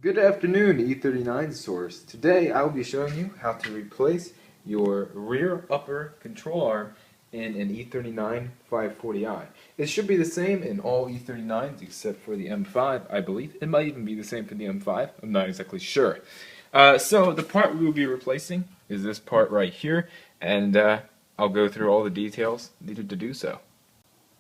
Good afternoon, E39 source. Today I will be showing you how to replace your rear upper control arm in an E39 540i. It should be the same in all E39s except for the M5, I believe. It might even be the same for the M5. I'm not exactly sure. So the part we will be replacing is this part right here, and I'll go through all the details needed to do so.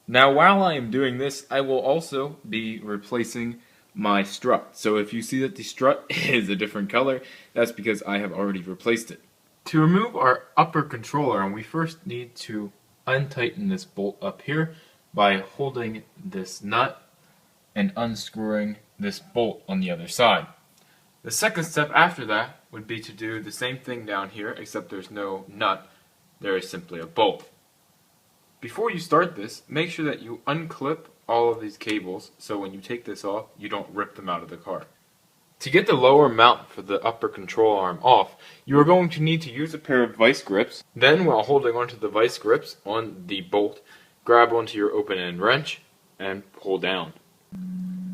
Now, while I am doing this, I will also be replacing my strut. So if you see that the strut is a different color, that's because I have already replaced it. To remove our upper control arm, we first need to untighten this bolt up here by holding this nut and unscrewing this bolt on the other side. The second step after that would be to do the same thing down here, except there's no nut, there is simply a bolt. Before you start this, make sure that you unclip all of these cables so when you take this off, you don't rip them out of the car. To get the lower mount for the upper control arm off, you are going to need to use a pair of vice grips. Then, while holding onto the vice grips on the bolt, grab onto your open end wrench and pull down.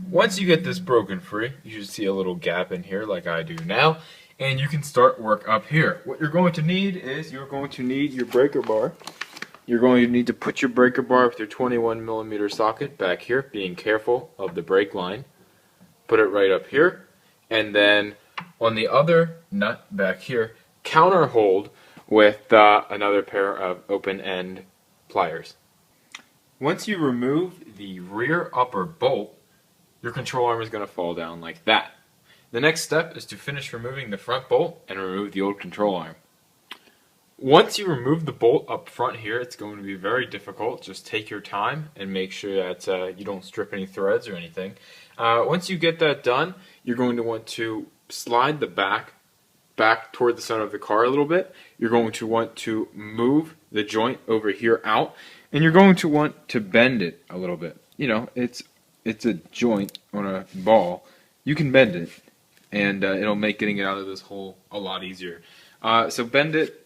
Once you get this broken free, you should see a little gap in here like I do now, and you can start work up here. What you're going to need is your breaker bar. You're going to need to put your breaker bar with your 21mm socket back here, being careful of the brake line. Put it right up here, and then on the other nut back here, counter hold with another pair of open-end pliers. Once you remove the rear upper bolt, your control arm is going to fall down like that. The next step is to finish removing the front bolt and remove the old control arm. Once you remove the bolt up front here, it's going to be very difficult. Just take your time and make sure that you don't strip any threads or anything. Once you get that done, you're going to want to slide the back toward the center of the car a little bit. You're going to want to move the joint over here out, and you're going to want to bend it a little bit. You know, it's a joint on a ball. You can bend it, and it'll make getting it out of this hole a lot easier. So bend it.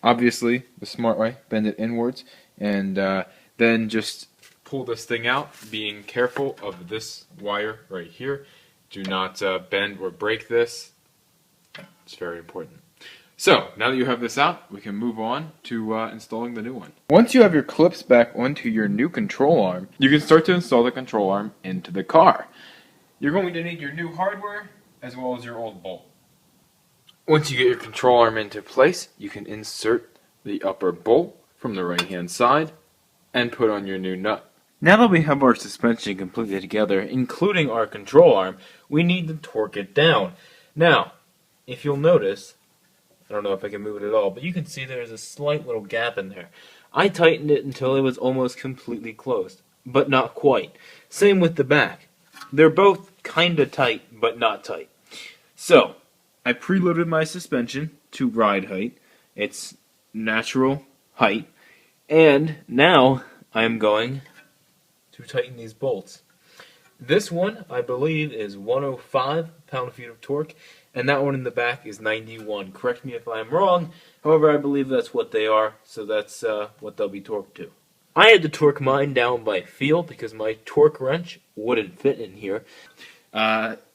Obviously, the smart way, bend it inwards, and then just pull this thing out, being careful of this wire right here. Do not bend or break this. It's very important. So, now that you have this out, we can move on to installing the new one. Once you have your clips back onto your new control arm, you can start to install the control arm into the car. You're going to need your new hardware, as well as your old bolt. Once you get your control arm into place, you can insert the upper bolt from the right hand side and put on your new nut. Now that we have our suspension completely together, including our control arm, we need to torque it down. Now, if you'll notice, I don't know if I can move it at all, but you can see there's a slight little gap in there. I tightened it until it was almost completely closed, but not quite. Same with the back. They're both kinda tight, but not tight. So, I preloaded my suspension to ride height, its natural height, and now I am going to tighten these bolts. This one, I believe, is 105 pound-feet of torque, and that one in the back is 91. Correct me if I'm wrong, however, I believe that's what they are, so that's what they'll be torqued to. I had to torque mine down by feel because my torque wrench wouldn't fit in here.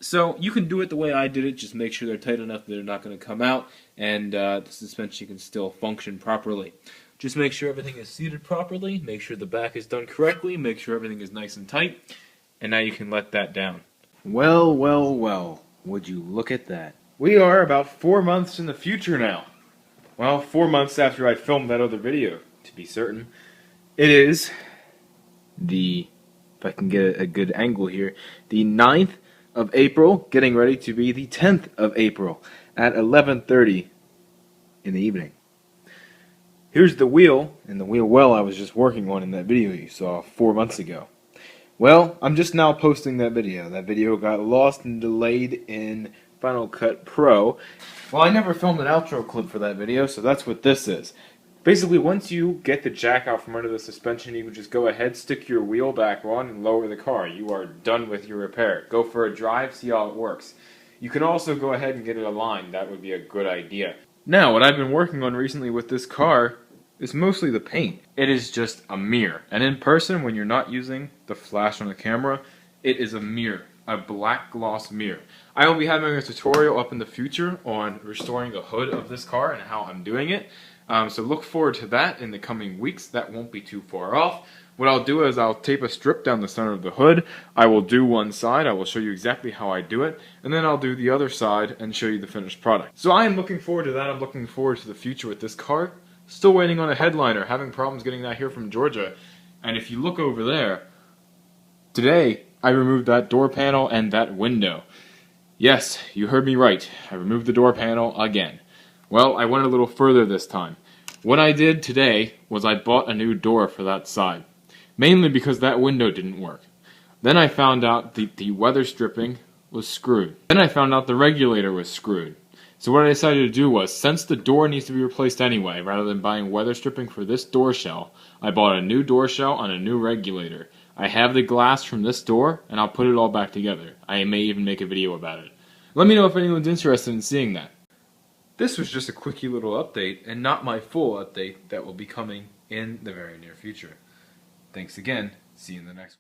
So you can do it the way I did it, just make sure they're tight enough that they're not going to come out, and the suspension can still function properly. Just make sure everything is seated properly, make sure the back is done correctly, make sure everything is nice and tight, and now you can let that down. Well, well, well, would you look at that. We are about 4 months in the future now. Well, 4 months after I filmed that other video, to be certain. It is if I can get a good angle here, the 9th of April, getting ready to be the 10th of April at 11:30 in the evening. Here's the wheel, and the wheel well I was just working on in that video you saw 4 months ago. Well, I'm just now posting that video. That video got lost and delayed in Final Cut Pro. Well, I never filmed an outro clip for that video, so that's what this is. Basically, once you get the jack out from under the suspension, you can just go ahead, stick your wheel back on, and lower the car. You are done with your repair. Go for a drive, see how it works. You can also go ahead and get it aligned. That would be a good idea. Now, what I've been working on recently with this car is mostly the paint. It is just a mirror. And in person, when you're not using the flash on the camera, it is a mirror. a black gloss mirror. I will be having a tutorial up in the future on restoring the hood of this car and how I'm doing it. So look forward to that in the coming weeks. That won't be too far off. What I'll do is I'll tape a strip down the center of the hood. I will do one side. I will show you exactly how I do it. And then I'll do the other side and show you the finished product. So I am looking forward to that. I'm looking forward to the future with this car. Still waiting on a headliner. Having problems getting that here from Georgia. And if you look over there, today I removed that door panel and that window. Yes, you heard me right. I removed the door panel again. Well, I went a little further this time. What I did today was I bought a new door for that side. Mainly because that window didn't work. Then I found out the weather stripping was screwed. Then I found out the regulator was screwed. So what I decided to do was, since the door needs to be replaced anyway, rather than buying weather stripping for this door shell, I bought a new door shell on a new regulator. I have the glass from this door, and I'll put it all back together. I may even make a video about it. Let me know if anyone's interested in seeing that. This was just a quickie little update, and not my full update that will be coming in the very near future. Thanks again. See you in the next one.